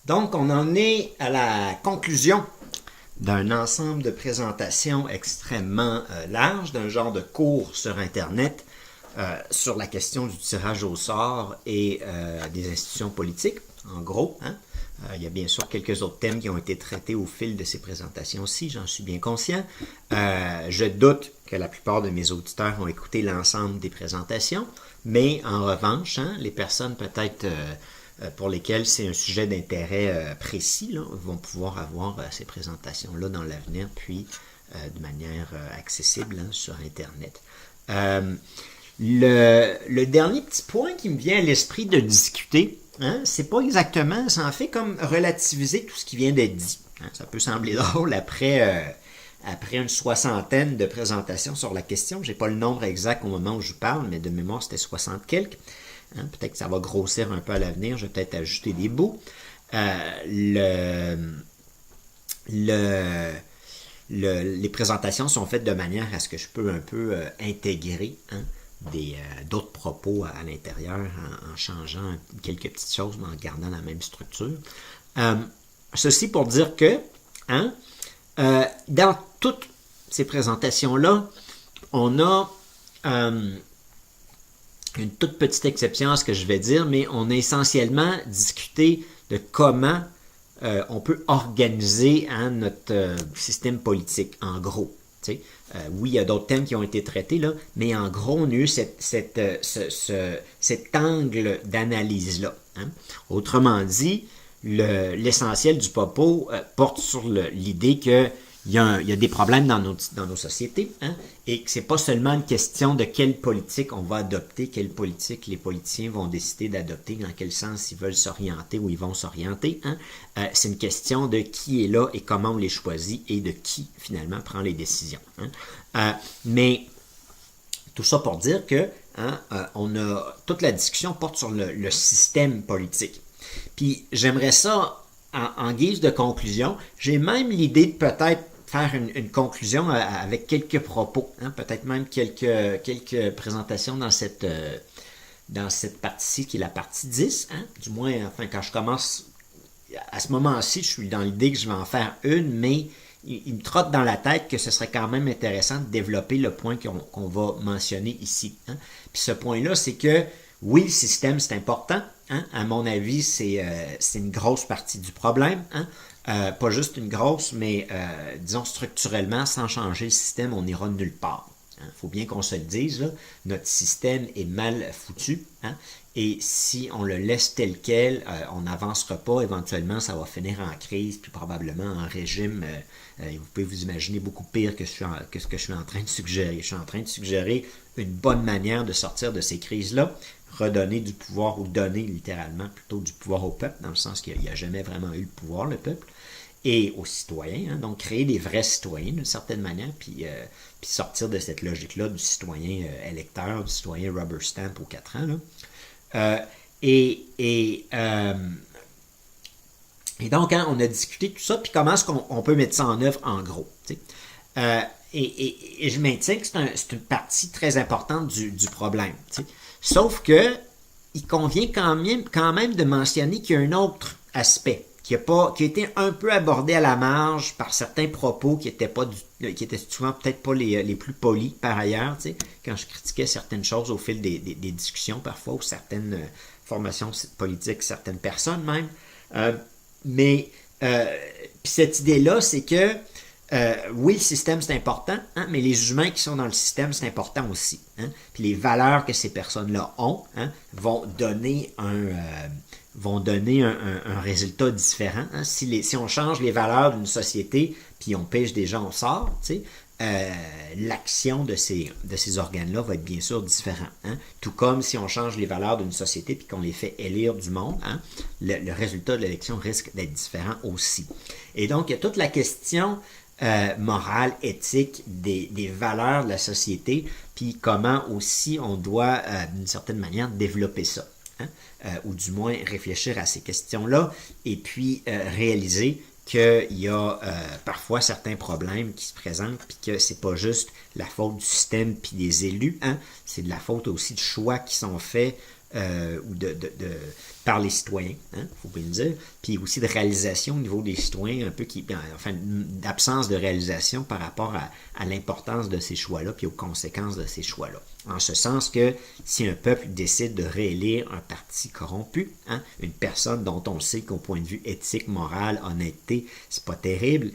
Donc, on en est à la conclusion d'un ensemble de présentations extrêmement large, d'un genre de cours sur Internet sur la question du tirage au sort et des institutions politiques, en gros. Hein. Il y a bien sûr quelques autres thèmes qui ont été traités au fil de ces présentations-ci, j'en suis bien conscient. Je doute que la plupart de mes auditeurs ont écouté l'ensemble des présentations, mais en revanche, hein, les personnes peut-être pour lesquelles c'est un sujet d'intérêt précis là, vont pouvoir avoir ces présentations-là dans l'avenir, puis de manière accessible hein, sur Internet. Le dernier petit point qui me vient à l'esprit de discuter, hein, c'est pas exactement, ça en fait comme relativiser tout ce qui vient d'être dit. Hein, ça peut sembler drôle après une soixantaine de présentations sur la question. J'ai pas le nombre exact au moment où je parle, mais de mémoire c'était 60 quelques. Hein, peut-être que ça va grossir un peu à l'avenir, je vais peut-être ajouter des bouts. Les présentations sont faites de manière à ce que je peux un peu intégrer hein, d'autres propos à l'intérieur en changeant quelques petites choses, mais en gardant la même structure. Ceci pour dire que hein, dans toutes ces présentations-là, on a une toute petite exception à ce que je vais dire, mais on a essentiellement discuté de comment on peut organiser hein, notre système politique, en gros. Oui, il y a d'autres thèmes qui ont été traités, là, mais en gros, on a eu cet angle d'analyse-là. Hein. Autrement dit, l'essentiel du propos porte sur l'idée que il y a des problèmes dans nos sociétés hein, et que c'est pas seulement une question de quelle politique on va adopter, quelle politique les politiciens vont décider d'adopter, dans quel sens ils veulent s'orienter ou ils vont s'orienter. Hein. C'est une question de qui est là et comment on les choisit et de qui finalement prend les décisions. Hein. Mais tout ça pour dire que hein, toute la discussion porte sur le système politique. Puis j'aimerais ça en guise de conclusion. J'ai même l'idée de peut-être faire une conclusion avec quelques propos, hein, peut-être même quelques présentations dans cette partie-ci qui est la partie 10. Hein, du moins, enfin, quand je commence, à ce moment-ci, je suis dans l'idée que je vais en faire une, mais il me trotte dans la tête que ce serait quand même intéressant de développer le point qu'on va mentionner ici. Hein. Puis ce point-là, c'est que oui, le système, c'est important. Hein? À mon avis, c'est une grosse partie du problème. Hein? Pas juste une grosse, mais disons structurellement, sans changer le système, on n'ira nulle part. Il faut bien qu'on se le dise, là, notre système est mal foutu. Hein? Et si on le laisse tel quel, on n'avancera pas. Éventuellement, ça va finir en crise, puis probablement en régime. Vous pouvez vous imaginer beaucoup pire que ce que je suis en train de suggérer. Je suis en train de suggérer une bonne manière de sortir de ces crises-là, redonner du pouvoir ou donner littéralement plutôt du pouvoir au peuple, dans le sens qu'il n'y a jamais vraiment eu le pouvoir, le peuple, et aux citoyens. Hein, donc créer des vrais citoyens d'une certaine manière, puis sortir de cette logique-là du citoyen électeur, du citoyen rubber stamp aux 4 ans. Là. Et donc, hein, on a discuté tout ça, puis comment est-ce qu'on peut mettre ça en œuvre en gros. Et je maintiens que c'est une partie très importante du problème. T'sais. Sauf que il convient quand même de mentionner qu'il y a un autre aspect qui a été un peu abordé à la marge par certains propos qui étaient souvent peut-être pas les plus polis par ailleurs, tu sais, quand je critiquais certaines choses au fil des discussions parfois ou certaines formations politiques, certaines personnes même. Mais cette idée-là, c'est que oui, le système, c'est important, hein, mais les humains qui sont dans le système, c'est important aussi. Hein, puis les valeurs que ces personnes-là ont hein, vont donner un résultat différent. Hein. Si on change les valeurs d'une société, puis on pêche des gens au sort, tu sais, l'action de ces organes-là va être bien sûr différente. Hein. Tout comme si on change les valeurs d'une société puis qu'on les fait élire du monde, hein, le résultat de l'élection risque d'être différent aussi. Et donc, il y a toute la question morale, éthique, des valeurs de la société, puis comment aussi on doit, d'une certaine manière, développer ça. Hein? Ou du moins réfléchir à ces questions-là, et puis réaliser qu'il y a parfois certains problèmes qui se présentent, puis que c'est pas juste la faute du système puis des élus, hein? C'est de la faute aussi de choix qui sont faits ou par les citoyens, hein, faut bien le dire, puis aussi de réalisation au niveau des citoyens, un peu enfin, d'absence de réalisation par rapport à l'importance de ces choix-là, puis aux conséquences de ces choix-là. En ce sens que si un peuple décide de réélire un parti corrompu, hein, une personne dont on sait qu'au point de vue éthique, moral, honnêteté, c'est pas terrible,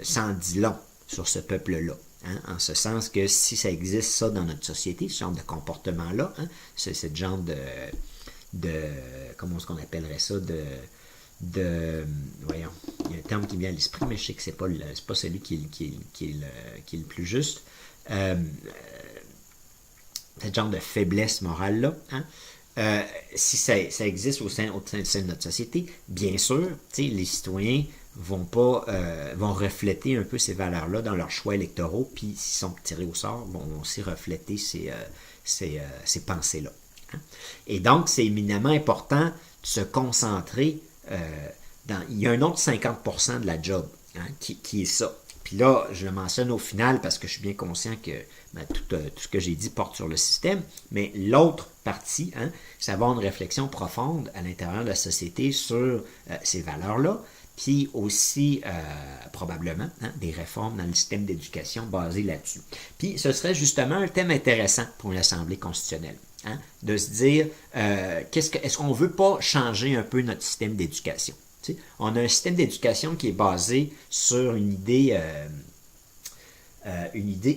ça en dit long sur ce peuple-là. Hein, en ce sens que si ça existe ça dans notre société, ce genre de comportement-là, hein, ce genre comment est-ce qu'on appellerait ça, voyons, il y a un terme qui me vient à l'esprit, mais je sais que c'est pas celui qui est le plus juste. Ce genre de faiblesse morale-là, hein, si ça existe au sein de notre société, bien sûr, les citoyens vont refléter un peu ces valeurs-là dans leurs choix électoraux, puis s'ils sont tirés au sort, vont aussi refléter ces pensées-là. Hein. Et donc, c'est éminemment important de se concentrer il y a un autre 50% de la job, hein, qui est ça. Puis là, je le mentionne au final parce que je suis bien conscient que tout ce que j'ai dit porte sur le système, mais l'autre partie, hein, c'est avoir une réflexion profonde à l'intérieur de la société sur ces valeurs-là, puis aussi probablement des réformes dans le système d'éducation basées là-dessus. Puis ce serait justement un thème intéressant pour l'Assemblée constitutionnelle, hein, de se dire est-ce qu'on ne veut pas changer un peu notre système d'éducation? T'sais, on a un système d'éducation qui est basé sur une idée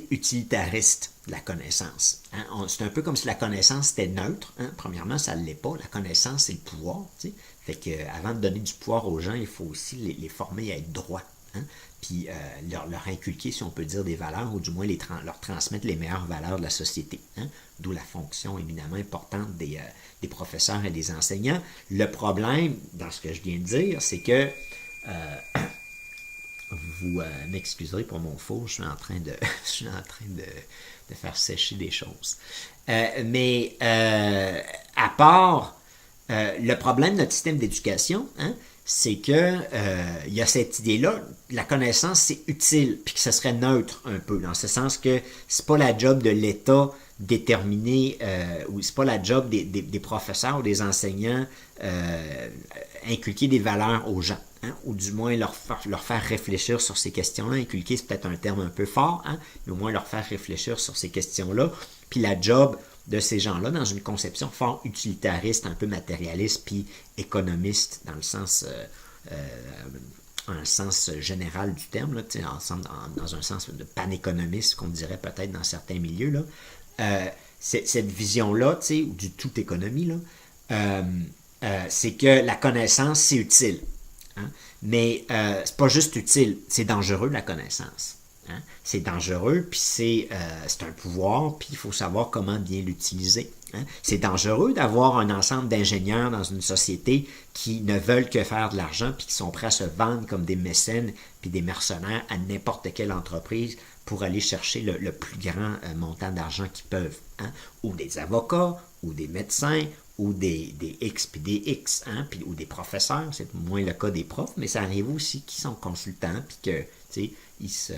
utilitariste de la connaissance. Hein? C'est un peu comme si la connaissance était neutre. Hein? Premièrement, ça ne l'est pas. La connaissance, c'est le pouvoir. T'sais? Fait qu'avant de donner du pouvoir aux gens, il faut aussi les former à être droits. Hein? Puis leur inculquer, si on peut dire, des valeurs, ou du moins leur transmettre les meilleures valeurs de la société. Hein? D'où la fonction éminemment importante des professeurs et des enseignants. Le problème, dans ce que je viens de dire, c'est que vous m'excuserez pour mon four, je suis en train de faire sécher des choses. Mais à part le problème de notre système d'éducation, hein, c'est que il y a cette idée-là, la connaissance c'est utile, puis que ce serait neutre un peu, dans ce sens que c'est pas la job de l'État déterminer, ou c'est pas la job des professeurs ou des enseignants inculquer des valeurs aux gens. Hein, ou du moins leur faire réfléchir sur ces questions-là. Inculquer, c'est peut-être un terme un peu fort, hein, mais au moins leur faire réfléchir sur ces questions-là. Puis la job de ces gens-là, dans une conception fort utilitariste, un peu matérialiste, puis économiste, dans le sens général du terme, là, dans un sens de panéconomiste, qu'on dirait peut-être dans certains milieux, là, cette vision-là, ou du tout économie, là, c'est que la connaissance, c'est utile. Hein? Mais c'est pas juste utile, c'est dangereux la connaissance. Hein? C'est dangereux, puis c'est un pouvoir, puis il faut savoir comment bien l'utiliser. Hein? C'est dangereux d'avoir un ensemble d'ingénieurs dans une société qui ne veulent que faire de l'argent, puis qui sont prêts à se vendre comme des mécènes, puis des mercenaires à n'importe quelle entreprise pour aller chercher le plus grand montant d'argent qu'ils peuvent. Hein? Ou des avocats, ou des médecins, ou des X puis des X, hein, puis, ou des professeurs, c'est moins le cas des profs, mais ça arrive aussi qu'ils sont consultants, puis que, tu sais,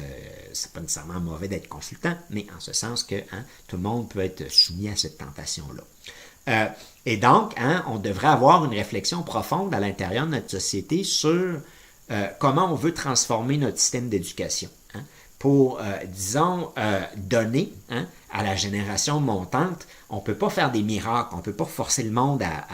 c'est pas nécessairement mauvais d'être consultant, mais en ce sens que hein, tout le monde peut être soumis à cette tentation-là. Et donc, hein, on devrait avoir une réflexion profonde à l'intérieur de notre société sur comment on veut transformer notre système d'éducation. Hein, pour, disons, donner hein, à la génération montante, on ne peut pas faire des miracles, on ne peut pas forcer le monde à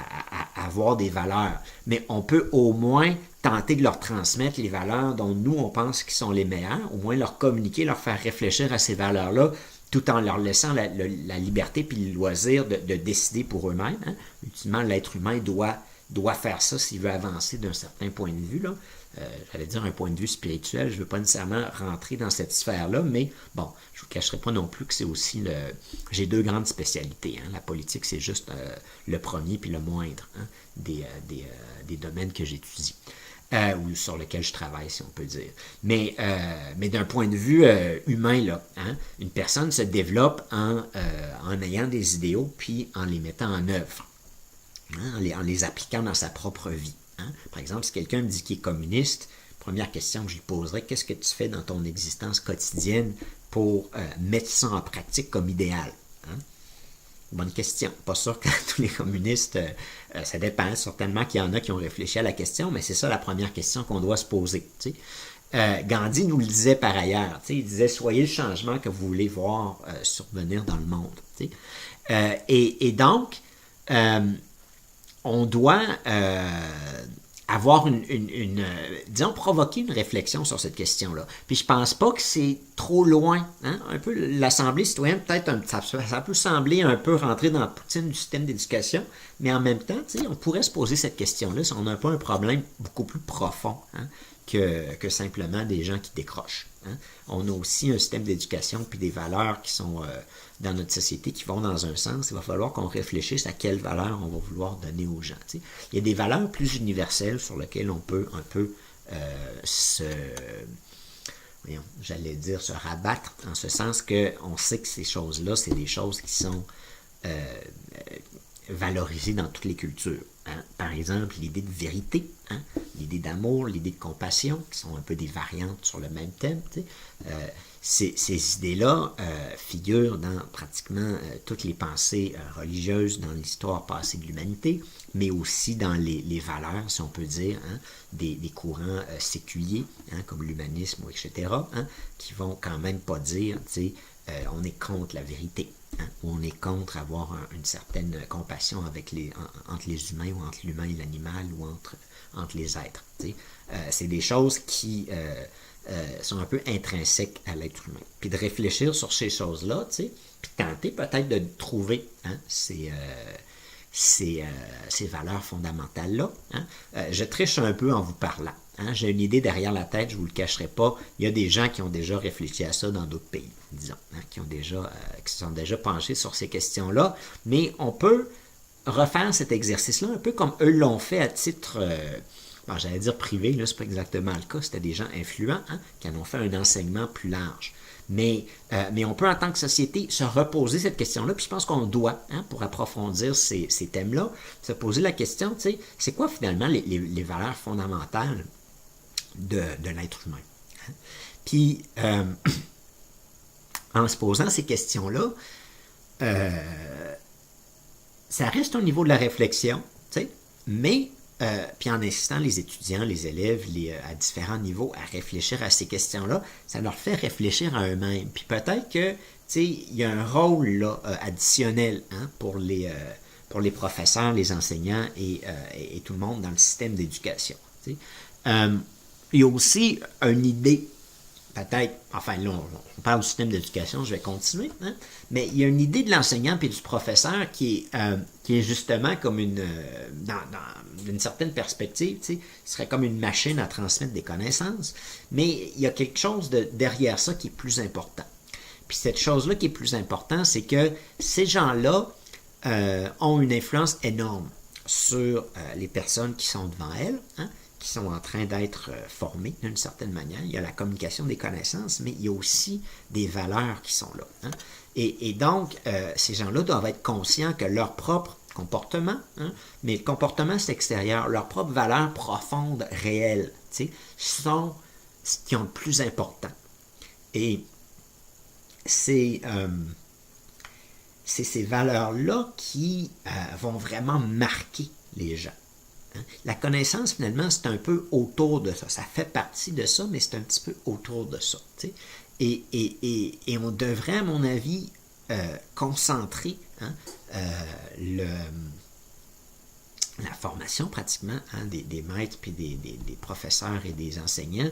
avoir des valeurs, mais on peut au moins tenter de leur transmettre les valeurs dont nous, on pense qu'ils sont les meilleures, au moins leur communiquer, leur faire réfléchir à ces valeurs-là, tout en leur laissant la liberté puis le loisir de décider pour eux-mêmes. Hein. Ultimement, l'être humain doit faire ça s'il veut avancer d'un certain point de vue, là. J'allais dire un point de vue spirituel, je ne veux pas nécessairement rentrer dans cette sphère-là, mais bon, je ne vous cacherai pas non plus que c'est aussi j'ai deux grandes spécialités. Hein. La politique, c'est juste le premier puis le moindre hein, des domaines que j'étudie. Ou sur lesquels je travaille, si on peut dire. Mais d'un point de vue humain, là, hein, une personne se développe en ayant des idéaux puis en les mettant en œuvre, hein, en les appliquant dans sa propre vie. Hein? Par exemple, si quelqu'un me dit qu'il est communiste, première question que je lui poserais, qu'est-ce que tu fais dans ton existence quotidienne pour mettre ça en pratique comme idéal? Hein? Bonne question. Pas sûr que tous les communistes, ça dépend. Certainement qu'il y en a qui ont réfléchi à la question, mais c'est ça la première question qu'on doit se poser. Tu sais. Gandhi nous le disait par ailleurs. Tu sais, il disait, soyez le changement que vous voulez voir survenir dans le monde. Tu sais. Et donc, on doit avoir disons, provoquer une réflexion sur cette question-là. Puis je pense pas que c'est trop loin. Hein? Un peu l'Assemblée citoyenne, peut-être, ça peut sembler un peu rentrer dans la poutine du système d'éducation, mais en même temps, on pourrait se poser cette question-là si on n'a pas un problème beaucoup plus profond, hein, que simplement des gens qui décrochent. Hein? On a aussi un système d'éducation puis des valeurs qui sont dans notre société qui vont dans un sens. Il va falloir qu'on réfléchisse à quelles valeurs on va vouloir donner aux gens. T'sais. Il y a des valeurs plus universelles sur lesquelles on peut un peu se rabattre, en ce sens qu'on sait que ces choses-là, c'est des choses qui sont valorisées dans toutes les cultures. Hein? Par exemple, l'idée de vérité, hein? L'idée d'amour, l'idée de compassion, qui sont un peu des variantes sur le même thème. Ces idées-là figurent dans pratiquement toutes les pensées religieuses dans l'histoire passée de l'humanité, mais aussi dans les valeurs, si on peut dire, hein, des courants séculiers, hein, comme l'humanisme, etc., hein, qui vont quand même pas dire, on est contre la vérité, hein, ou on est contre avoir une certaine compassion entre les humains, ou entre l'humain et l'animal, ou entre les êtres. C'est des choses qui sont un peu intrinsèques à l'être humain. Puis de réfléchir sur ces choses-là, puis tenter peut-être de trouver, hein, ces valeurs fondamentales-là. Hein. Je triche un peu en vous parlant. Hein. J'ai une idée derrière la tête, je ne vous le cacherai pas. Il y a des gens qui ont déjà réfléchi à ça dans d'autres pays, disons, hein, qui se sont déjà penchés sur ces questions-là. Mais on peut refaire cet exercice-là un peu comme eux l'ont fait à titre, j'allais dire privé, là, c'est pas exactement le cas, c'était des gens influents, hein, qui en ont fait un enseignement plus large. Mais on peut, en tant que société, se reposer cette question-là, puis je pense qu'on doit, hein, pour approfondir ces thèmes-là, se poser la question, c'est quoi finalement les valeurs fondamentales de l'être humain? Hein? Puis, en se posant ces questions-là, ça reste au niveau de la réflexion, mais puis en incitant les étudiants, les élèves, à différents niveaux à réfléchir à ces questions-là, ça leur fait réfléchir à eux-mêmes. Puis peut-être que, il y a un rôle là, additionnel, hein, pour les professeurs, les enseignants et tout le monde dans le système d'éducation. Il y a aussi une idée, peut-être, enfin là, on parle du système d'éducation, je vais continuer, hein, mais il y a une idée de l'enseignant et du professeur qui est justement comme d'une certaine perspective, ce serait comme une machine à transmettre des connaissances, mais il y a quelque chose derrière ça qui est plus important. Puis cette chose-là qui est plus importante, c'est que ces gens-là ont une influence énorme sur les personnes qui sont devant elles, hein, qui sont en train d'être formés d'une certaine manière. Il y a la communication des connaissances, mais il y a aussi des valeurs qui sont là. Hein. Et donc, ces gens-là doivent être conscients que leur propre comportement, hein, mais le comportement c'est extérieur, leurs propres valeurs profondes, réelles, sont ce qui ont le plus important. Et c'est ces valeurs-là qui vont vraiment marquer les gens. Hein? La connaissance, finalement, c'est un peu autour de ça. Ça fait partie de ça, mais c'est un petit peu autour de ça. Et on devrait, à mon avis, concentrer, hein, la formation pratiquement, hein, des maîtres puis des professeurs et des enseignants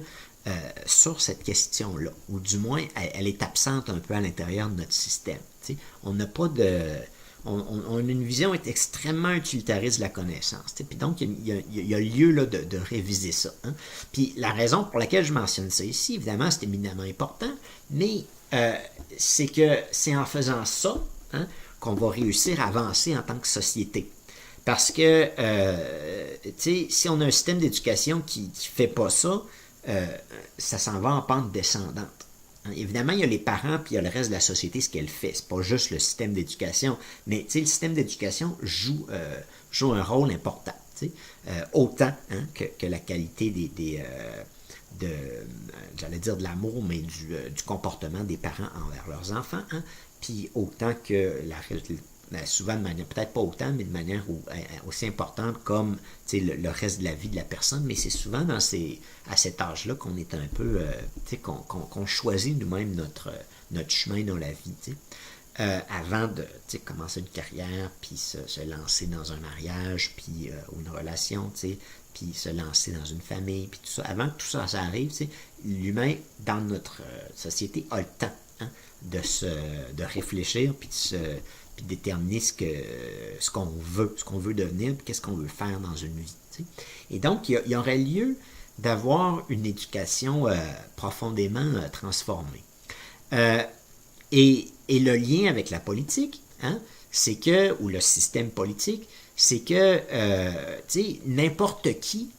sur cette question-là, ou du moins elle est absente un peu à l'intérieur de notre système. T'sais. On n'a pas de... On a une vision extrêmement utilitariste de la connaissance. Puis donc, il y a lieu là, de réviser ça. Hein. Puis la raison pour laquelle je mentionne ça ici, évidemment, c'est éminemment important, mais c'est que c'est en faisant ça, hein, qu'on va réussir à avancer en tant que société. Parce que, si on a un système d'éducation qui ne fait pas ça, ça s'en va en pente descendante. Hein, évidemment, il y a les parents puis il y a le reste de la société, ce qu'elle fait. C'est pas juste le système d'éducation, mais le système d'éducation joue un rôle important. Autant, hein, que la qualité j'allais dire de l'amour, mais du comportement des parents envers leurs enfants, hein, puis autant que souvent de manière, peut-être pas autant, mais de manière aussi importante comme le reste de la vie de la personne, mais c'est souvent à cet âge-là qu'on est un peu, qu'on choisit nous-mêmes notre chemin dans la vie. Avant de commencer une carrière, puis se lancer dans un mariage, puis ou une relation, puis se lancer dans une famille, puis tout ça. Avant que tout ça, ça arrive, l'humain, dans notre société, a le temps de réfléchir, puis puis déterminer ce qu'on veut devenir, puis qu'est-ce qu'on veut faire dans une vie. Et donc, il y aurait lieu d'avoir une éducation profondément transformée. Et le lien avec la politique, c'est que, ou le système politique, c'est que, n'importe qui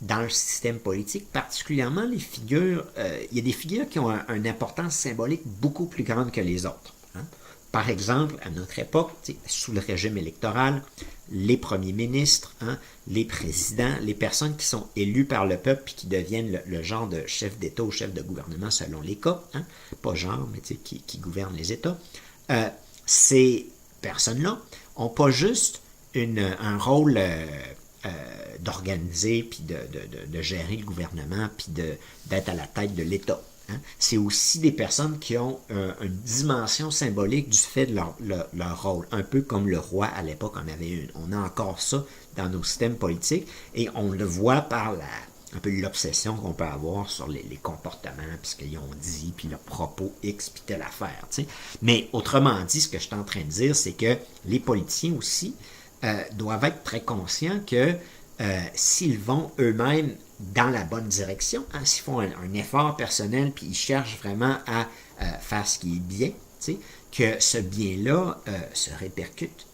dans le système politique, particulièrement les figures, il y a des figures qui ont une importance symbolique beaucoup plus grande que les autres. Par exemple, à notre époque, sous le régime électoral, les premiers ministres, les présidents, les personnes qui sont élues par le peuple et qui deviennent le genre de chef d'État ou chef de gouvernement selon les cas, pas genre, mais qui gouvernent les États, ces personnes-là n'ont pas juste un rôle d'organiser, puis de gérer le gouvernement, puis d'être à la tête de l'État. C'est aussi des personnes qui ont une dimension symbolique du fait de leur rôle, un peu comme le roi à l'époque en avait une. On a encore ça dans nos systèmes politiques et on le voit par un peu l'obsession qu'on peut avoir sur les comportements, puis ce qu'ils ont dit, puis leurs propos X, puis telle affaire. Mais autrement dit, ce que je suis en train de dire, c'est que les politiciens aussi doivent être très conscients que s'ils vont eux-mêmes dans la bonne direction, s'ils font un effort personnel puis ils cherchent vraiment à faire ce qui est bien, que ce bien-là se répercute.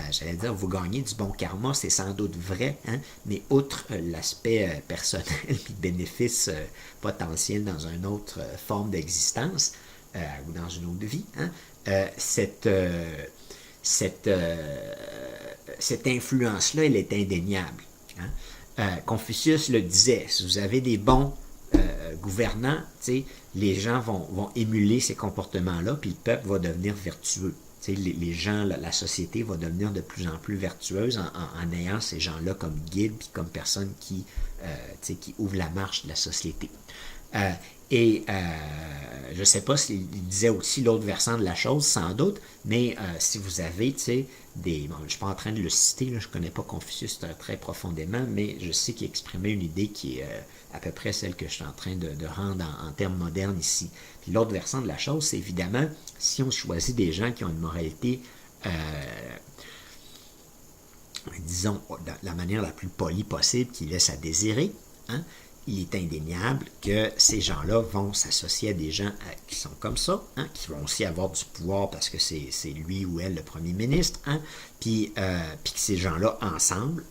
J'allais dire, vous gagnez du bon karma, c'est sans doute vrai, mais outre l'aspect personnel et bénéfice potentiel dans une autre forme d'existence ou dans une autre vie, cette influence-là, elle est indéniable. Confucius le disait, si vous avez des bons gouvernants, les gens vont émuler ces comportements-là, puis le peuple va devenir vertueux. Les gens, la société va devenir de plus en plus vertueuse en ayant ces gens-là comme guides, puis comme personnes qui ouvrent la marche de la société. Je ne sais pas s'il disait aussi l'autre versant de la chose, sans doute, mais si vous avez, bon, je ne suis pas en train de le citer, là, je ne connais pas Confucius très profondément, mais je sais qu'il exprimait une idée qui est à peu près celle que je suis en train de rendre en termes modernes ici. Puis l'autre versant de la chose, c'est évidemment, si on choisit des gens qui ont une moralité, disons, de la manière la plus polie possible, qui laisse à désirer, il est indéniable que ces gens-là vont s'associer à des gens qui sont comme ça, qui vont aussi avoir du pouvoir parce que c'est lui ou elle le premier ministre, puis que ces gens-là, ensemble,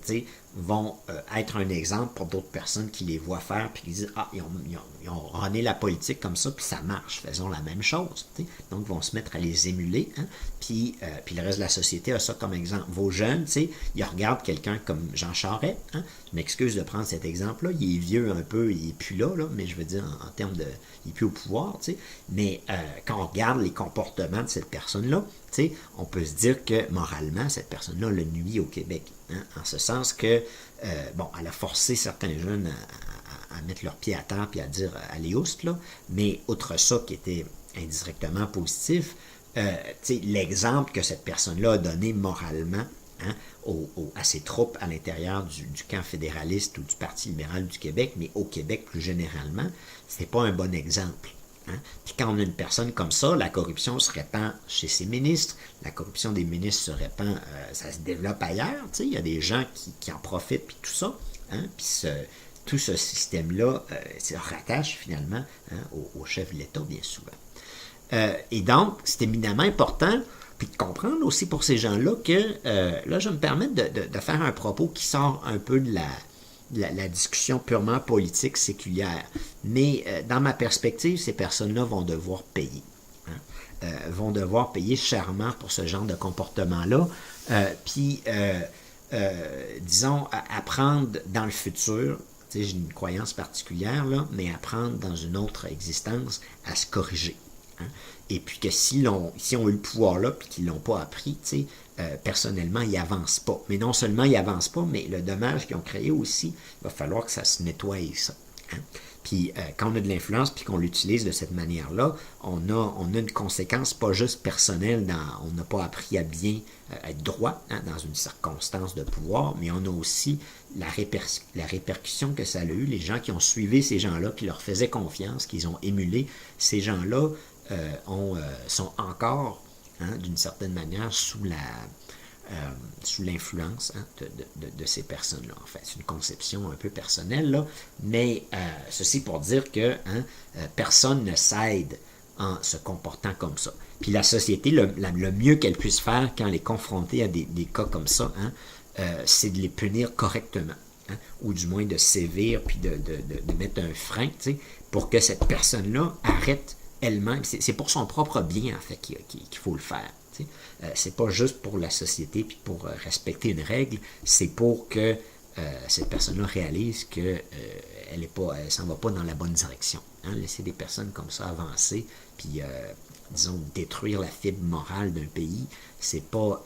vont être un exemple pour d'autres personnes qui les voient faire, puis qui disent « Ah, ils ont runné la politique comme ça, puis ça marche, faisons la même chose. » Donc, ils vont se mettre à les émuler, puis le reste de la société a ça comme exemple. Vos jeunes, ils regardent quelqu'un comme Jean Charest, je m'excuse de prendre cet exemple-là, il est vieux un peu, il n'est plus là, mais je veux dire, en termes de... il n'est plus au pouvoir, mais quand on regarde les comportements de cette personne-là, on peut se dire que moralement, cette personne-là le nuit au Québec. En ce sens que, elle a forcé certains jeunes à mettre leurs pieds à terre et à dire « allez oust », mais outre ça qui était indirectement positif, l'exemple que cette personne-là a donné moralement à ses troupes à l'intérieur du camp fédéraliste ou du Parti libéral du Québec, mais au Québec plus généralement, c'est pas un bon exemple. Puis quand on a une personne comme ça, la corruption se répand chez ses ministres, la corruption des ministres se répand, ça se développe ailleurs, il y a des gens qui en profitent, puis tout ça, puis tout ce système-là se rattache finalement au chef de l'État, bien souvent. Et donc, c'est éminemment important, puis de comprendre aussi pour ces gens-là que, là, je vais me permettre de faire un propos qui sort un peu de la discussion purement politique séculière. Mais dans ma perspective, ces personnes-là vont devoir payer. Vont devoir payer chèrement pour ce genre de comportement-là. Disons, apprendre dans le futur, j'ai une croyance particulière, là, mais apprendre dans une autre existence à se corriger. hein. Et puis que s'ils ont eu le pouvoir là, puis qu'ils ne l'ont pas appris, personnellement, ils n'avancent pas. Mais non seulement ils n'avancent pas, mais le dommage qu'ils ont créé aussi, il va falloir que ça se nettoie, ça. Hein. Puis quand on a de l'influence puis qu'on l'utilise de cette manière-là, on a une conséquence pas juste personnelle, on n'a pas appris à bien être droit, hein, dans une circonstance de pouvoir, mais on a aussi la répercussion que ça a eu, les gens qui ont suivi ces gens-là, qui leur faisaient confiance, qu'ils ont émulé, ces gens-là sont encore, hein, d'une certaine manière, sous l'influence, hein, de ces personnes-là. En fait, c'est une conception un peu personnelle, là, mais ceci pour dire que, hein, personne ne s'aide en se comportant comme ça. Puis la société, le mieux qu'elle puisse faire quand elle est confrontée à des cas comme ça, hein, c'est de les punir correctement, hein, ou du moins de sévir, puis de mettre un frein, pour que cette personne-là arrête elle-même. C'est pour son propre bien, en fait, qu'il faut le faire. C'est pas juste pour la société puis pour respecter une règle, c'est pour que cette personne-là réalise qu'elle s'en va pas dans la bonne direction. Hein? Laisser des personnes comme ça avancer, puis disons détruire la fibre morale d'un pays, c'est pas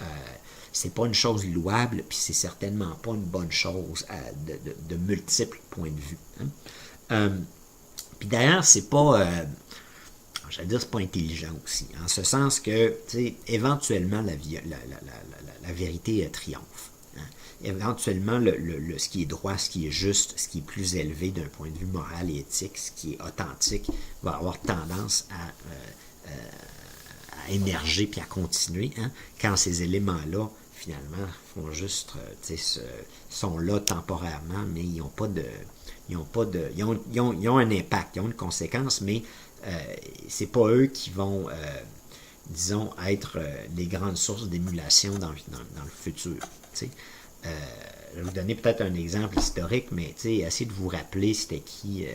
une chose louable, puis c'est certainement pas une bonne chose de multiples points de vue. Hein? Puis d'ailleurs, c'est pas j'allais dire, c'est pas intelligent aussi. En ce sens que, éventuellement, la vérité triomphe. Hein. Éventuellement, ce qui est droit, ce qui est juste, ce qui est plus élevé d'un point de vue moral et éthique, ce qui est authentique, va avoir tendance à émerger puis à continuer, hein, quand ces éléments-là, finalement, font juste, sont là temporairement, mais ils n'ont pas de... Ils ont un impact, ils ont une conséquence, mais c'est pas eux qui vont, disons, être les grandes sources d'émulation dans le futur. Je vais vous donner peut-être un exemple historique, mais essayez de vous rappeler c'était qui,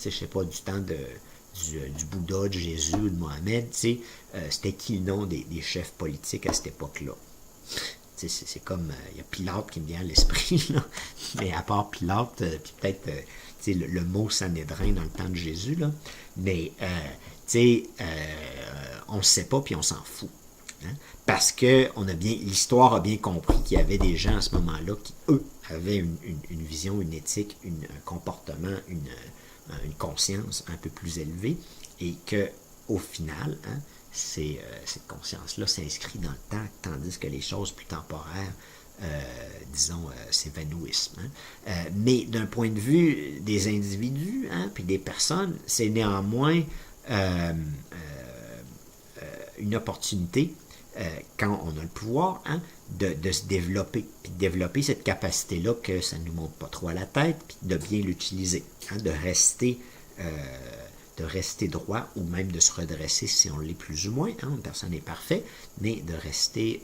je sais pas, du temps du Bouddha, de Jésus ou de Mohamed, c'était qui le nom des chefs politiques à cette époque-là. C'est comme, il y a Pilate qui me vient à l'esprit, là. Mais à part Pilate, puis peut-être le mot Sanhédrin dans le temps de Jésus, là. Mais on ne sait pas, puis on s'en fout. Hein? Parce que l'histoire a bien compris qu'il y avait des gens à ce moment-là qui, eux, avaient une vision, une éthique, un comportement, une conscience un peu plus élevée, et qu'au final, hein, cette conscience-là s'inscrit dans le temps, tandis que les choses plus temporaires, disons, s'évanouissent. Hein. Mais d'un point de vue des individus, hein, puis des personnes, c'est néanmoins une opportunité, quand on a le pouvoir, hein, de se développer, puis de développer cette capacité-là que ça ne nous monte pas trop à la tête, puis de bien l'utiliser, hein, de rester droit, ou même de se redresser si on l'est plus ou moins, hein, personne n'est parfait, mais de rester,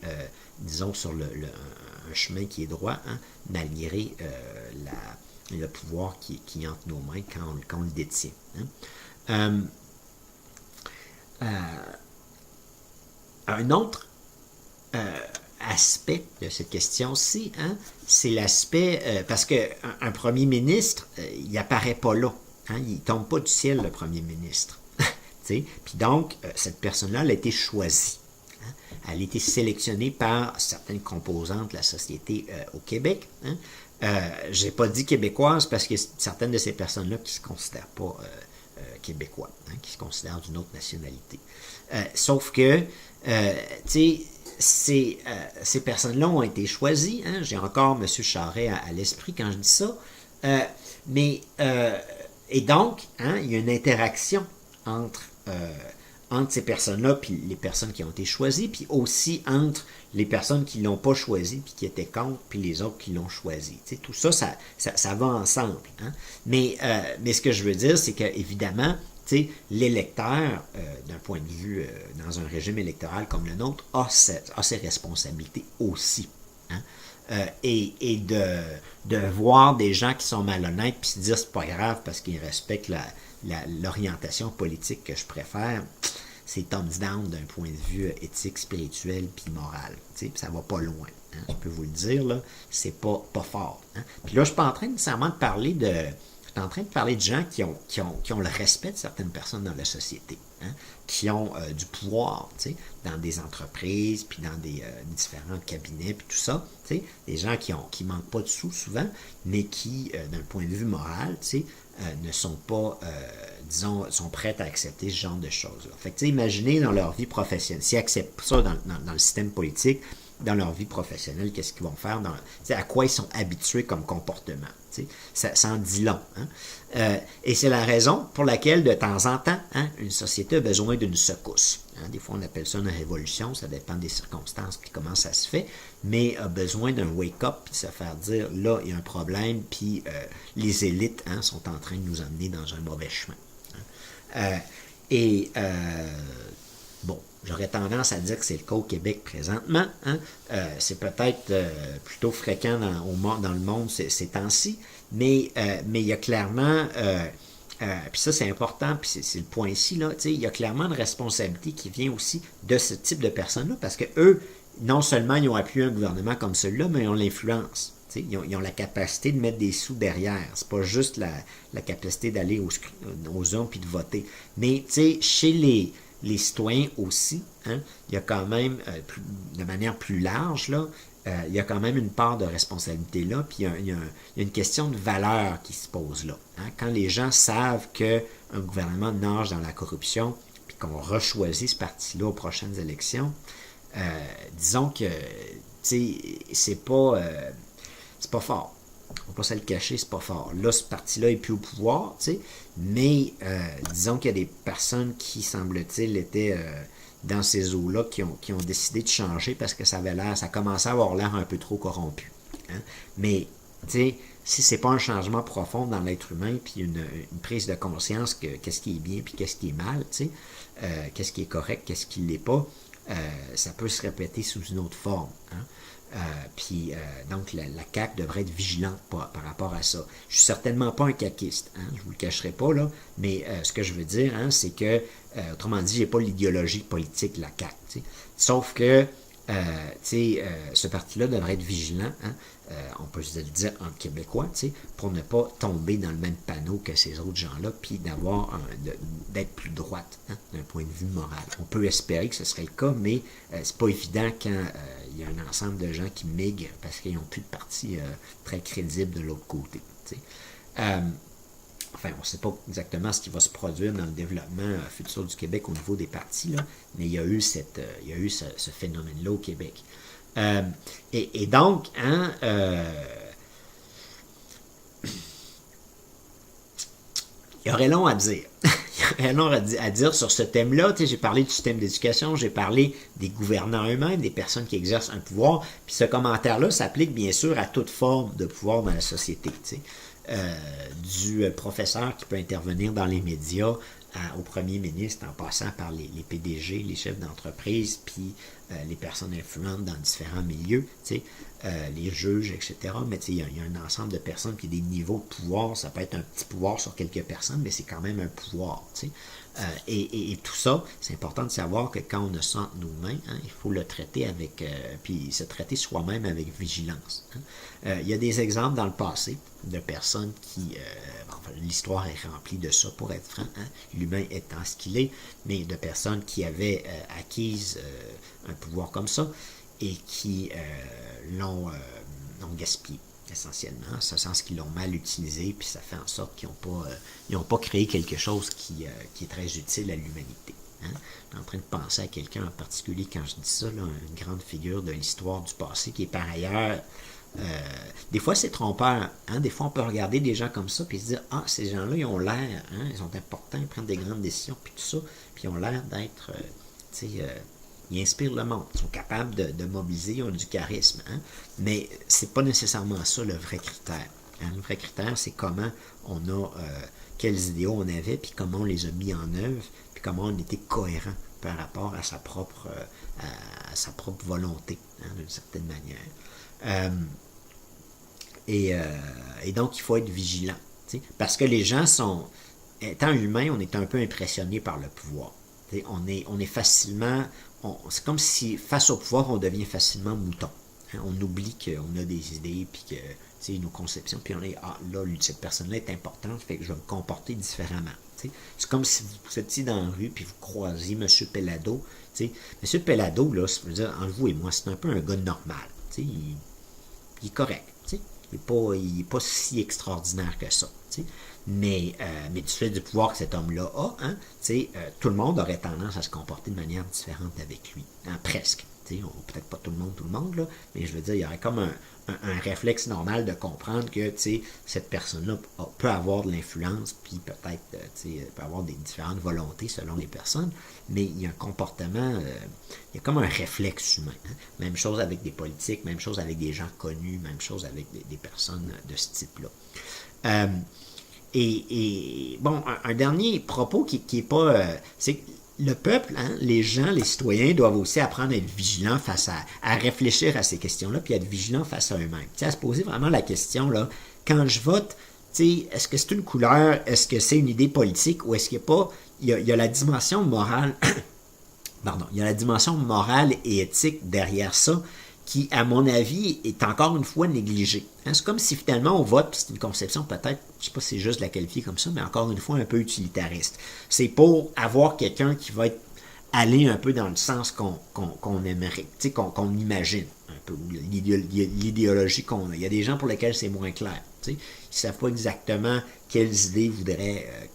disons, sur un chemin qui est droit, hein, malgré le pouvoir qui est entre nos mains quand on le détient. Hein. Un autre aspect de cette question-ci, hein, c'est l'aspect, parce qu'un premier ministre, il n'apparaît pas là. Hein, il ne tombe pas du ciel, le premier ministre. Puis donc, cette personne-là, elle a été choisie. Hein, elle a été sélectionnée par certaines composantes de la société au Québec. Hein. Je n'ai pas dit québécoise parce que certaines de ces personnes-là qui ne se considèrent pas québécois, hein, qui se considèrent d'une autre nationalité. Sauf que, ces personnes-là ont été choisies. Hein, j'ai encore M. Charest à l'esprit quand je dis ça. Et donc, hein, il y a une interaction entre ces personnes-là et les personnes qui ont été choisies, puis aussi entre les personnes qui ne l'ont pas choisi puis qui étaient contre, puis les autres qui l'ont choisi. T'sais, tout ça, ça va ensemble. Hein? Mais ce que je veux dire, c'est qu'évidemment, l'électeur, d'un point de vue, dans un régime électoral comme le nôtre, a ses responsabilités aussi. Hein? Et de voir des gens qui sont malhonnêtes puis se dire c'est pas grave parce qu'ils respectent l'orientation politique que je préfère, c'est thumbs down d'un point de vue éthique, spirituel puis moral. Ça va pas loin. Hein, je peux vous le dire, là, c'est pas fort. Hein. Puis là, je suis pas en train nécessairement de parler de suis en train de parler de gens qui ont le respect de certaines personnes dans la société, hein, qui ont du pouvoir, tu sais, dans des entreprises, puis dans des différents cabinets, puis tout ça, tu sais, des gens qui manquent pas de sous souvent, mais qui, d'un point de vue moral, tu sais, ne sont pas, disons, sont prêts à accepter ce genre de choses-là. Fait que, tu sais, imaginez dans leur vie professionnelle, s'ils acceptent ça dans le système politique, dans leur vie professionnelle, qu'est-ce qu'ils vont faire, à quoi ils sont habitués comme comportement. Ça en dit long. Hein? Et c'est la raison pour laquelle, de temps en temps, hein, une société a besoin d'une secousse. Hein? Des fois, on appelle ça une révolution, ça dépend des circonstances puis comment ça se fait, mais a besoin d'un wake-up puis de se faire dire, là, il y a un problème, puis les élites, hein, sont en train de nous emmener dans un mauvais chemin. Hein? Bon, j'aurais tendance à dire que c'est le cas au Québec présentement. Hein? C'est peut-être plutôt fréquent dans le monde ces temps-ci, mais il y a clairement, puis ça c'est important, puis c'est le point ici, là, il y a clairement une responsabilité qui vient aussi de ce type de personnes-là, parce que eux, non seulement ils ont appuyé un gouvernement comme celui-là, mais ils ont l'influence. Ils ont la capacité de mettre des sous derrière. C'est pas juste la capacité d'aller aux urnes puis de voter. Mais chez les citoyens aussi, hein, il y a quand même, de manière plus large, là, il y a quand même une part de responsabilité là, puis il y a une question de valeur qui se pose là. Hein. Quand les gens savent qu'un gouvernement nage dans la corruption, puis qu'on rechoisit ce parti-là aux prochaines élections, disons que c'est pas fort. On va pas se le cacher, c'est pas fort. Là, ce parti-là est plus au pouvoir, mais disons qu'il y a des personnes qui, semble-t-il, étaient dans ces eaux-là qui ont décidé de changer parce que ça commençait à avoir l'air un peu trop corrompu. Hein? Mais, si c'est pas un changement profond dans l'être humain, puis une prise de conscience que qu'est-ce qui est bien, puis qu'est-ce qui est mal, qu'est-ce qui est correct, qu'est-ce qui ne l'est pas, ça peut se répéter sous une autre forme. Hein? Donc, la CAQ devrait être vigilante par rapport à ça. Je suis certainement pas un caquiste, hein, je vous le cacherai pas, là, mais ce que je veux dire, hein, c'est que, autrement dit, j'ai pas l'idéologie politique de la CAQ. T'sais. Sauf que, ce parti-là devrait être vigilant, hein, on peut se le dire en québécois, pour ne pas tomber dans le même panneau que ces autres gens-là, puis d'être plus droite, hein, d'un point de vue moral. On peut espérer que ce serait le cas, mais c'est pas évident quand il y a un ensemble de gens qui migrent parce qu'ils n'ont plus de parti très crédible de l'autre côté. Enfin, on ne sait pas exactement ce qui va se produire dans le développement futur du Québec au niveau des partis, là, mais il y a eu ce phénomène-là au Québec. Et donc, hein, il y aurait long à dire. Il y aurait long à dire sur ce thème-là. J'ai parlé du système d'éducation, j'ai parlé des gouvernants eux-mêmes, des personnes qui exercent un pouvoir. Puis ce commentaire-là s'applique bien sûr à toute forme de pouvoir dans la société. Du professeur qui peut intervenir dans les médias au premier ministre en passant par les PDG, les chefs d'entreprise, puis les personnes influentes dans différents milieux, les juges, etc. Mais il y a un ensemble de personnes qui ont des niveaux de pouvoir. Ça peut être un petit pouvoir sur quelques personnes, mais c'est quand même un pouvoir. Et tout ça, c'est important de savoir que quand on a ça entre nos mains, hein, il faut le traiter puis se traiter soi-même avec vigilance. Hein. Il y a des exemples dans le passé de personnes qui, l'histoire est remplie de ça pour être franc, hein, l'humain étant ce qu'il est, mais de personnes qui avaient acquis un pouvoir comme ça et qui l'ont gaspillé essentiellement, en ce sens qu'ils l'ont mal utilisé, puis ça fait en sorte qu'ils n'ont pas créé quelque chose qui est très utile à l'humanité. Hein? Je suis en train de penser à quelqu'un en particulier quand je dis ça, là, une grande figure de l'histoire du passé qui est par ailleurs, des fois c'est trompeur, hein? Des fois on peut regarder des gens comme ça puis se dire, ah, ces gens-là ils ont l'air, hein? Ils sont importants, ils prennent des grandes décisions puis tout ça, puis ils ont l'air d'être, ils inspirent le monde, ils sont capables de mobiliser, ils ont du charisme, hein? Mais c'est pas nécessairement ça le vrai critère. Hein? Le vrai critère, c'est comment on a, quels idéaux on avait, puis comment on les a mis en œuvre, puis comment on était cohérent par rapport à sa propre volonté, hein, d'une certaine manière. Et donc, il faut être vigilant, parce que les gens étant humains, on est un peu impressionnés par le pouvoir. On est facilement, c'est comme si face au pouvoir, on devient facilement mouton. Hein. On oublie qu'on a des idées, puis que nos conceptions, puis on est, là, cette personne-là est importante, fait que je vais me comporter différemment. T'sais. C'est comme si vous étiez dans la rue, puis vous croisiez M. Pellado. M. Pellado, là, je veux dire, entre vous et moi, c'est un peu un gars normal. Il est correct. T'sais. Il n'est pas si extraordinaire que ça. T'sais. Mais du fait du pouvoir que cet homme-là a, hein, tout le monde aurait tendance à se comporter de manière différente avec lui. Hein, presque. Peut-être pas tout le monde, là, mais je veux dire, il y aurait comme un réflexe normal de comprendre que cette personne-là peut avoir de l'influence, puis peut-être peut avoir des différentes volontés selon les personnes, mais il y a un comportement, il y a comme un réflexe humain. Hein. Même chose avec des politiques, même chose avec des gens connus, même chose avec des personnes de ce type-là. Et bon, un dernier propos qui est pas... c'est que le peuple, hein, les gens, les citoyens doivent aussi apprendre à être vigilants face à réfléchir à ces questions-là, puis à être vigilants face à eux-mêmes. À se poser vraiment la question, là, quand je vote, est-ce que c'est une couleur, est-ce que c'est une idée politique, ou est-ce qu'il n'y a pas... Il y a la dimension morale... Pardon, il y a la dimension morale et éthique derrière ça, qui, à mon avis, est encore une fois négligée. Hein, c'est comme si finalement on vote, puis c'est une conception peut-être, je ne sais pas si c'est juste de la qualifier comme ça, mais encore une fois un peu utilitariste. C'est pour avoir quelqu'un qui va aller un peu dans le sens qu'on aimerait, qu'on imagine un peu, l'idéologie qu'on a. Il y a des gens pour lesquels c'est moins clair. Ils ne savent pas exactement quelles idées voudraient...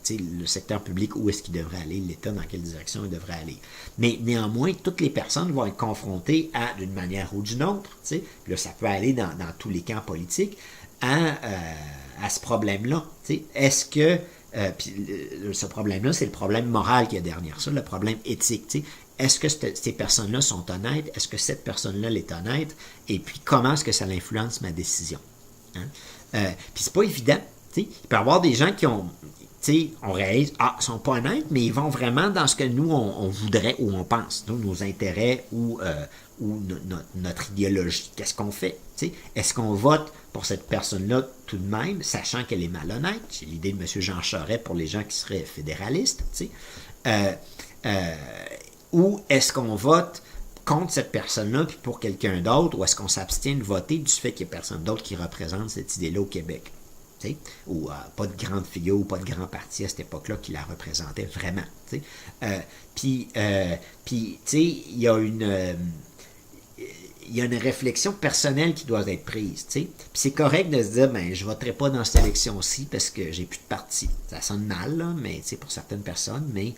le secteur public, où est-ce qu'il devrait aller, l'État, dans quelle direction il devrait aller. Mais néanmoins, toutes les personnes vont être confrontées d'une manière ou d'une autre, là, ça peut aller dans tous les camps politiques, à ce problème-là. Est-ce que, puis ce problème-là, c'est le problème moral qu'il y a derrière ça, le problème éthique. Est-ce que ces personnes-là sont honnêtes? Est-ce que cette personne-là est honnête? Et puis, comment est-ce que ça influence ma décision? Hein? Puis, c'est pas évident. Il peut y avoir des gens qui ont... on réalise, ils sont pas honnêtes, mais ils vont vraiment dans ce que nous, on voudrait ou on pense, nos intérêts ou notre idéologie. Qu'est-ce qu'on fait? Est-ce qu'on vote pour cette personne-là tout de même, sachant qu'elle est malhonnête? J'ai l'idée de M. Jean Charest pour les gens qui seraient fédéralistes. Ou est-ce qu'on vote contre cette personne-là puis pour quelqu'un d'autre, ou est-ce qu'on s'abstient de voter du fait qu'il n'y a personne d'autre qui représente cette idée-là au Québec? Ou pas de grande figure ou pas de grand parti à cette époque-là qui la représentait vraiment. Puis, il y a une réflexion personnelle qui doit être prise. Puis c'est correct de se dire, je ne voterai pas dans cette élection-ci parce que j'ai plus de parti. Ça sonne mal, là, mais pour certaines personnes, mais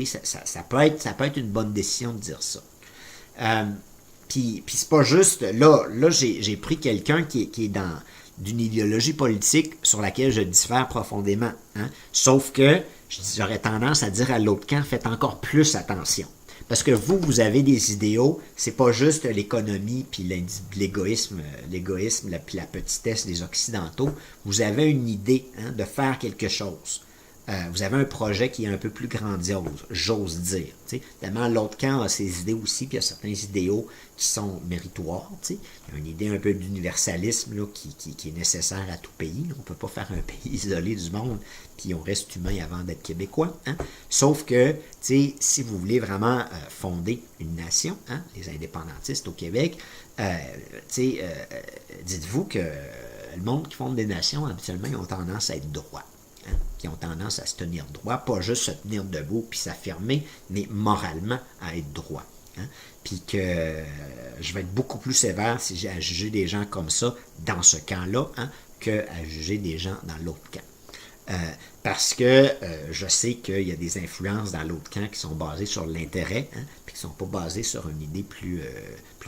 ça peut être une bonne décision de dire ça. Puis c'est pas juste, là j'ai pris quelqu'un qui est d'une idéologie politique sur laquelle je diffère profondément. Hein? Sauf que j'aurais tendance à dire à l'autre camp, faites encore plus attention. Parce que vous avez des idéaux, c'est pas juste l'économie puis l'égoïsme, puis la petitesse des Occidentaux. Vous avez une idée de faire quelque chose. Vous avez un projet qui est un peu plus grandiose, j'ose dire. Évidemment, l'autre camp a ses idées aussi, puis il y a certains idéaux qui sont méritoires. Il y a une idée un peu d'universalisme là, qui est nécessaire à tout pays. On ne peut pas faire un pays isolé du monde, puis on reste humain avant d'être québécois. Hein? Sauf que, si vous voulez vraiment fonder une nation, les indépendantistes au Québec, dites-vous que le monde qui fonde des nations, habituellement, ils ont tendance à être droits. Hein, qui ont tendance à se tenir droit, pas juste se tenir debout puis s'affirmer, mais moralement à être droit. Hein, puis que je vais être beaucoup plus sévère si j'ai à juger des gens comme ça dans ce camp-là, que à juger des gens dans l'autre camp. Parce que je sais qu'il y a des influences dans l'autre camp qui sont basées sur l'intérêt, puis qui ne sont pas basées sur une idée plus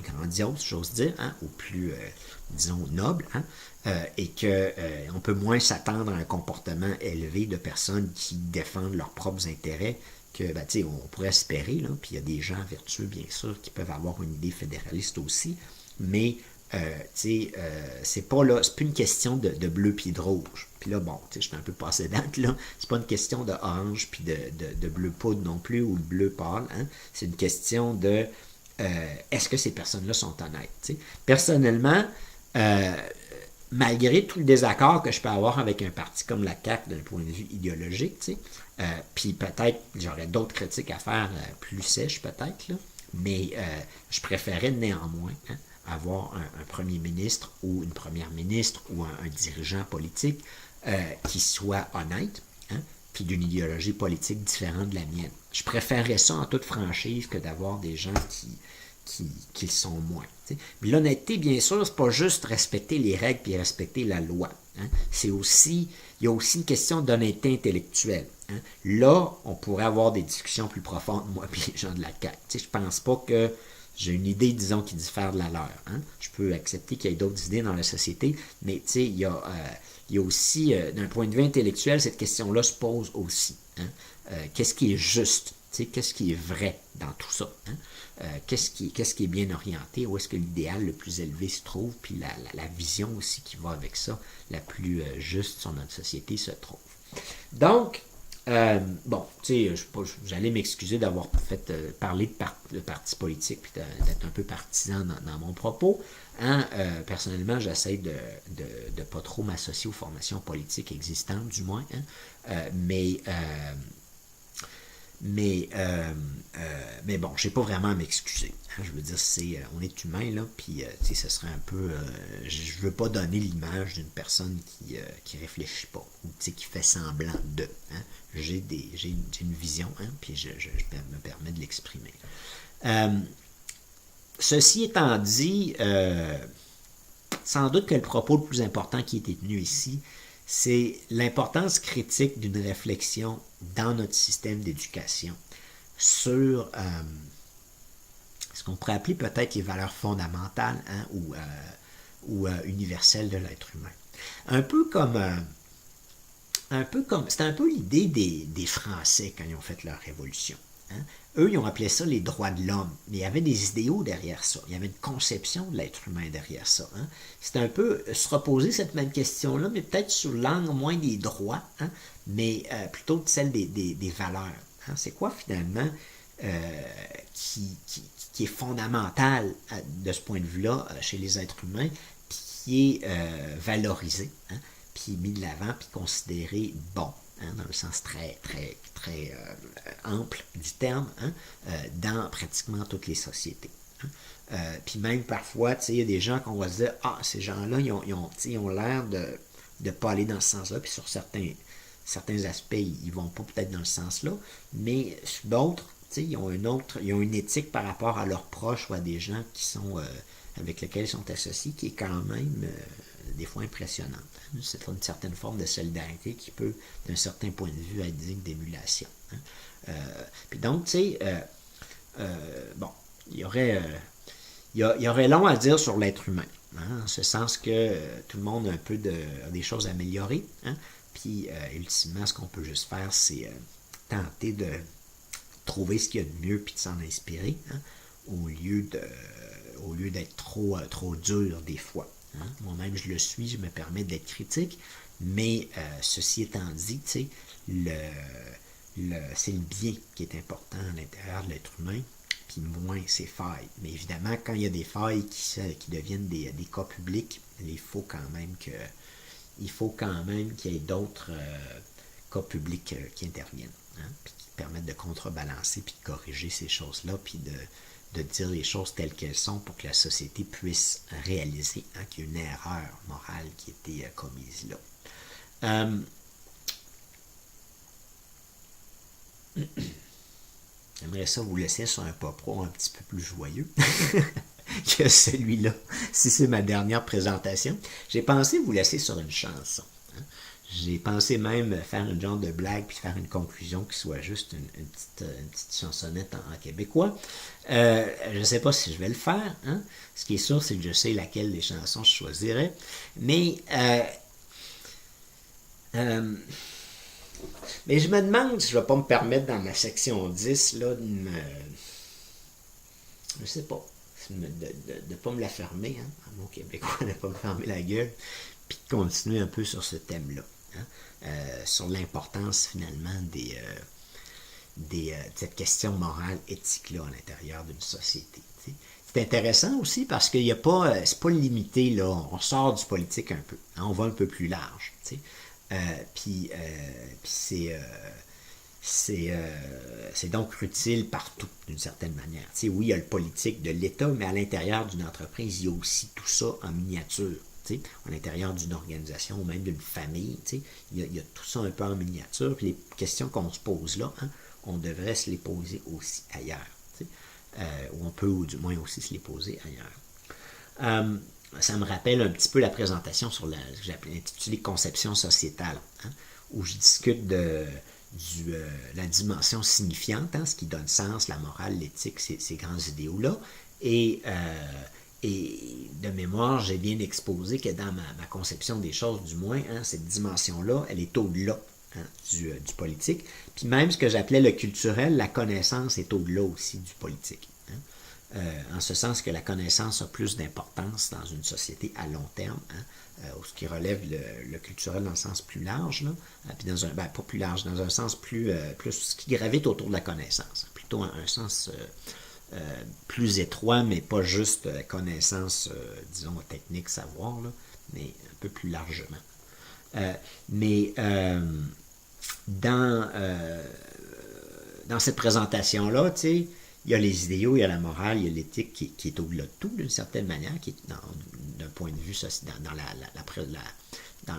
grandiose, j'ose dire, ou plus, disons, noble, et qu'on peut moins s'attendre à un comportement élevé de personnes qui défendent leurs propres intérêts que, on pourrait espérer, là, puis il y a des gens vertueux, bien sûr, qui peuvent avoir une idée fédéraliste aussi, mais c'est pas là, c'est plus une question de bleu puis de rouge. Puis là, bon, je suis un peu passé date, là. C'est pas une question de orange puis de bleu poudre non plus ou de bleu pâle. Hein? C'est une question de est-ce que ces personnes-là sont honnêtes? T'sais? Personnellement, malgré tout le désaccord que je peux avoir avec un parti comme la CAQ d'un point de vue idéologique, puis peut-être j'aurais d'autres critiques à faire plus sèches, peut-être, là. Mais je préférais néanmoins avoir un premier ministre ou une première ministre ou un dirigeant politique qui soit honnête, puis d'une idéologie politique différente de la mienne. Je préférerais ça en toute franchise que d'avoir des gens qui le sont moins. T'sais. Mais l'honnêteté, bien sûr, c'est pas juste respecter les règles puis respecter la loi. C'est aussi, il y a aussi une question d'honnêteté intellectuelle. Là, on pourrait avoir des discussions plus profondes, moi et les gens de la CAQ. Je pense pas que j'ai une idée, disons, qui diffère de la leur. Je peux accepter qu'il y ait d'autres idées dans la société, mais il y a aussi, d'un point de vue intellectuel, cette question-là se pose aussi. Qu'est-ce qui est juste? Qu'est-ce qui est vrai dans tout ça? Qu'est-ce qui est bien orienté? Où est-ce que l'idéal le plus élevé se trouve? Puis la vision aussi qui va avec ça, la plus juste sur notre société se trouve. Donc, bon, j'allais m'excuser d'avoir fait parler de parti politique puis d'être un peu partisan dans mon propos. Personnellement, j'essaie de pas trop m'associer aux formations politiques existantes, du moins. Mais bon, j'ai pas vraiment à m'excuser. Je veux dire, on est humain, là, puis, ce serait un peu... je veux pas donner l'image d'une personne qui réfléchit pas, ou, qui fait semblant de. J'ai une vision, puis je me permets de l'exprimer. Ceci étant dit, sans doute que le propos le plus important qui est tenu ici, c'est l'importance critique d'une réflexion dans notre système d'éducation sur ce qu'on pourrait appeler peut-être les valeurs fondamentales ou universelles de l'être humain. C'était un peu l'idée des Français quand ils ont fait leur révolution. Eux, ils ont appelé ça les droits de l'homme, mais il y avait des idéaux derrière ça. Il y avait une conception de l'être humain derrière ça. C'était un peu se reposer cette même question-là, mais peut-être sous l'angle moins des droits, mais plutôt de celle des valeurs. C'est quoi finalement qui est fondamental de ce point de vue-là chez les êtres humains, puis qui est valorisé, puis mis de l'avant, puis considéré bon. Dans le sens très, très, très ample du terme, dans pratiquement toutes les sociétés. Puis même parfois, il y a des gens qu'on va se dire, ces gens-là, ils ont l'air de ne pas aller dans ce sens-là, puis sur certains aspects, ils ne vont pas peut-être dans ce sens-là, mais sur d'autres, ils ont une éthique par rapport à leurs proches ou à des gens qui sont avec lesquels ils sont associés, qui est quand même des fois impressionnante. C'est une certaine forme de solidarité qui peut, d'un certain point de vue, être digne d'émulation. Puis donc, bon, il y aurait long à dire sur l'être humain, en ce sens que tout le monde a un peu des choses à améliorer, puis ultimement, ce qu'on peut juste faire, c'est tenter de trouver ce qu'il y a de mieux puis de s'en inspirer, au lieu d'être trop dur des fois. Moi-même, je le suis, je me permets d'être critique, mais ceci étant dit, c'est le bien qui est important à l'intérieur de l'être humain, puis moins ses failles. Mais évidemment, quand il y a des failles qui deviennent des cas publics, il faut quand même qu'il y ait d'autres cas publics qui interviennent, puis qui permettent de contrebalancer, puis de corriger ces choses-là, puis de dire les choses telles qu'elles sont pour que la société puisse réaliser qu'il y a une erreur morale qui a été commise là. J'aimerais ça vous laisser sur un propos un petit peu plus joyeux que celui-là, si c'est ma dernière présentation. J'ai pensé vous laisser sur une chanson. J'ai pensé même faire une genre de blague puis faire une conclusion qui soit juste une petite chansonnette en québécois. Je ne sais pas si je vais le faire. Ce qui est sûr, c'est que je sais laquelle des chansons je choisirais. Mais je me demande si je ne vais pas me permettre dans ma section 10 là, je sais pas, de ne pas me la fermer, en mot québécois, de ne pas me fermer la gueule, puis de continuer un peu sur ce thème-là. Sur l'importance finalement de cette question morale, éthique-là à l'intérieur d'une société. C'est intéressant aussi parce qu'il n'y a pas, c'est pas limité, là, on sort du politique un peu, on va un peu plus large. Puis c'est c'est donc utile partout, d'une certaine manière. Tu sais, oui, il y a le politique de l'État, mais à l'intérieur d'une entreprise, il y a aussi tout ça en miniature. Tu sais, à l'intérieur d'une organisation ou même d'une famille, tu sais, il y a tout ça un peu en miniature. Puis les questions qu'on se pose là, hein, on devrait se les poser aussi ailleurs. Tu sais, ou on peut, ou du moins aussi se les poser ailleurs. Ça me rappelle un petit peu la présentation sur ce que j'ai intitulé Conception sociétale, hein, où je discute de la dimension signifiante, hein, ce qui donne sens, la morale, l'éthique, ces grands idéaux-là. Et de mémoire, j'ai bien exposé que dans ma conception des choses, du moins, hein, cette dimension-là, elle est au-delà, hein, du politique. Puis même ce que j'appelais le culturel, la connaissance est au-delà aussi du politique. Hein. En ce sens que la connaissance a plus d'importance dans une société à long terme, hein, ce qui relève le culturel dans le sens plus large, là, puis dans un, pas plus large, dans un sens plus ce qui gravite autour de la connaissance, plutôt un sens plus étroit, mais pas juste connaissance, disons, technique, savoir, là, mais un peu plus largement. Mais dans cette présentation-là, tu sais, il y a les idéaux, il y a la morale, il y a l'éthique qui est au-delà de tout, d'une certaine manière, qui est d'un point de vue dans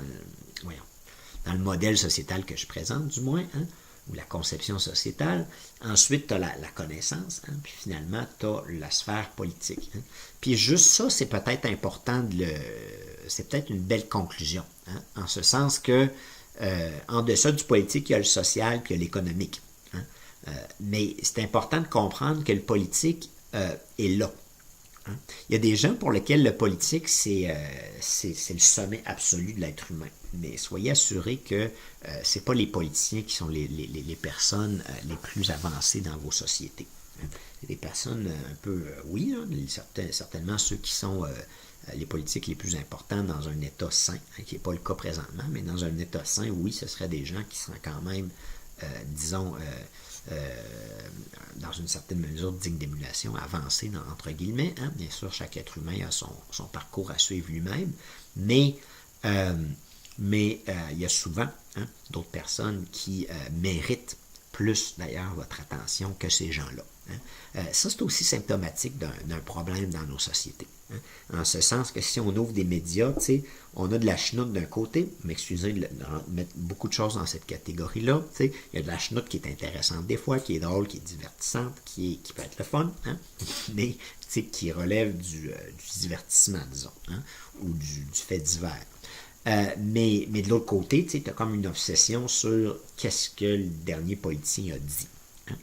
le modèle sociétal que je présente, du moins, hein, ou la conception sociétale. Ensuite, tu as la connaissance, hein, puis finalement, tu as la sphère politique. Hein. Puis juste ça, c'est peut-être important c'est peut-être une belle conclusion, hein, en ce sens que en deçà du politique, il y a le social puis il y a l'économique. Hein. Mais c'est important de comprendre que le politique est là. Hein. Il y a des gens pour lesquels le politique, c'est le sommet absolu de l'être humain. Mais soyez assurés que ce n'est pas les politiciens qui sont les personnes les plus avancées dans vos sociétés. Hein. C'est des personnes un peu, oui, hein, certainement ceux qui sont les politiques les plus importants dans un État sain, hein, qui n'est pas le cas présentement, mais dans un État sain, oui, ce seraient des gens qui seraient quand même, disons, dans une certaine mesure dignes d'émulation, avancés, entre guillemets. Hein. Bien sûr, chaque être humain a son parcours à suivre lui-même, mais il y a souvent, hein, d'autres personnes qui méritent plus, d'ailleurs, votre attention que ces gens-là. Hein. Ça, c'est aussi symptomatique d'un problème dans nos sociétés. Hein. En ce sens que si on ouvre des médias, on a de la chenoute d'un côté, m'excusez de mettre beaucoup de choses dans cette catégorie-là. Il y a de la chenoute qui est intéressante des fois, qui est drôle, qui est divertissante, qui peut être le fun, hein, mais qui relève du divertissement, disons, hein, ou du fait divers. Mais de l'autre côté, tu as comme une obsession sur qu'est-ce que le dernier politicien a dit. Hein?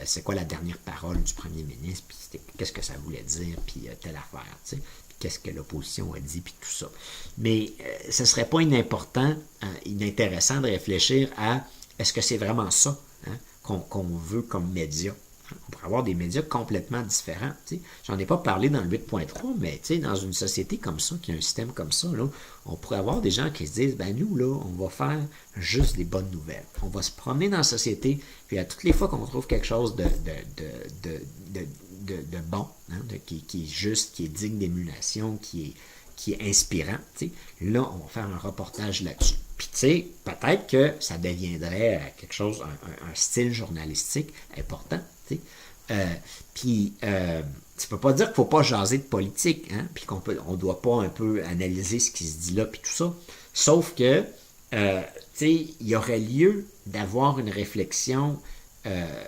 C'est quoi la dernière parole du premier ministre, puis qu'est-ce que ça voulait dire, puis telle affaire, puis qu'est-ce que l'opposition a dit, puis tout ça. Mais ce ne serait pas inintéressant de réfléchir à est-ce que c'est vraiment ça, hein, qu'on veut comme média. On pourrait avoir des médias complètement différents. T'sais. J'en ai pas parlé dans le 8.3, mais dans une société comme ça, qui a un système comme ça, là, on pourrait avoir des gens qui se disent, ben nous, là, on va faire juste des bonnes nouvelles. On va se promener dans la société, puis à toutes les fois qu'on trouve quelque chose de bon, hein, qui est juste, qui est digne d'émulation, qui est inspirant, là, on va faire un reportage là-dessus. Puis, tu sais, peut-être que ça deviendrait quelque chose, un style journalistique important. Puis, tu peux pas dire qu'il ne faut pas jaser de politique, hein, puis on doit pas un peu analyser ce qui se dit là, puis tout ça. Sauf que, tu sais, il y aurait lieu d'avoir une réflexion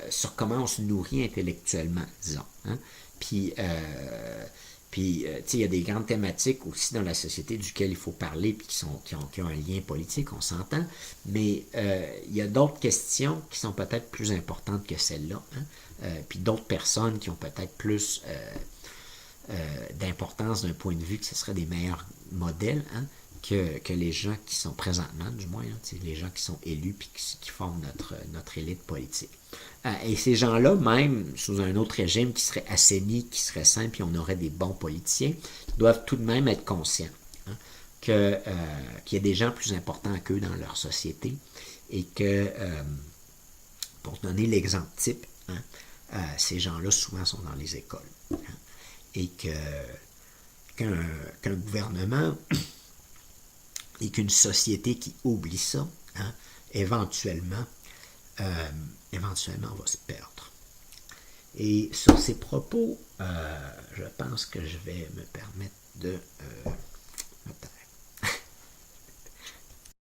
sur comment on se nourrit intellectuellement, disons. Hein. Puis, tu sais, il y a des grandes thématiques aussi dans la société duquel il faut parler, puis qui ont un lien politique, on s'entend. Mais il y a d'autres questions qui sont peut-être plus importantes que celles-là. Hein. Puis d'autres personnes qui ont peut-être plus d'importance d'un point de vue que ce seraient des meilleurs modèles, hein, que les gens qui sont présentement, du moins, hein, les gens qui sont élus puis qui forment notre élite politique. Et ces gens-là, même sous un autre régime qui serait assaini, qui serait sain, puis on aurait des bons politiciens, doivent tout de même être conscients, hein, qu'il y a des gens plus importants qu'eux dans leur société et que, pour donner l'exemple type, hein, ces gens-là souvent sont dans les écoles. Hein, et qu'un gouvernement et qu'une société qui oublie ça, hein, éventuellement, éventuellement, on va se perdre. Et sur ces propos, je pense que je vais me permettre de me taire.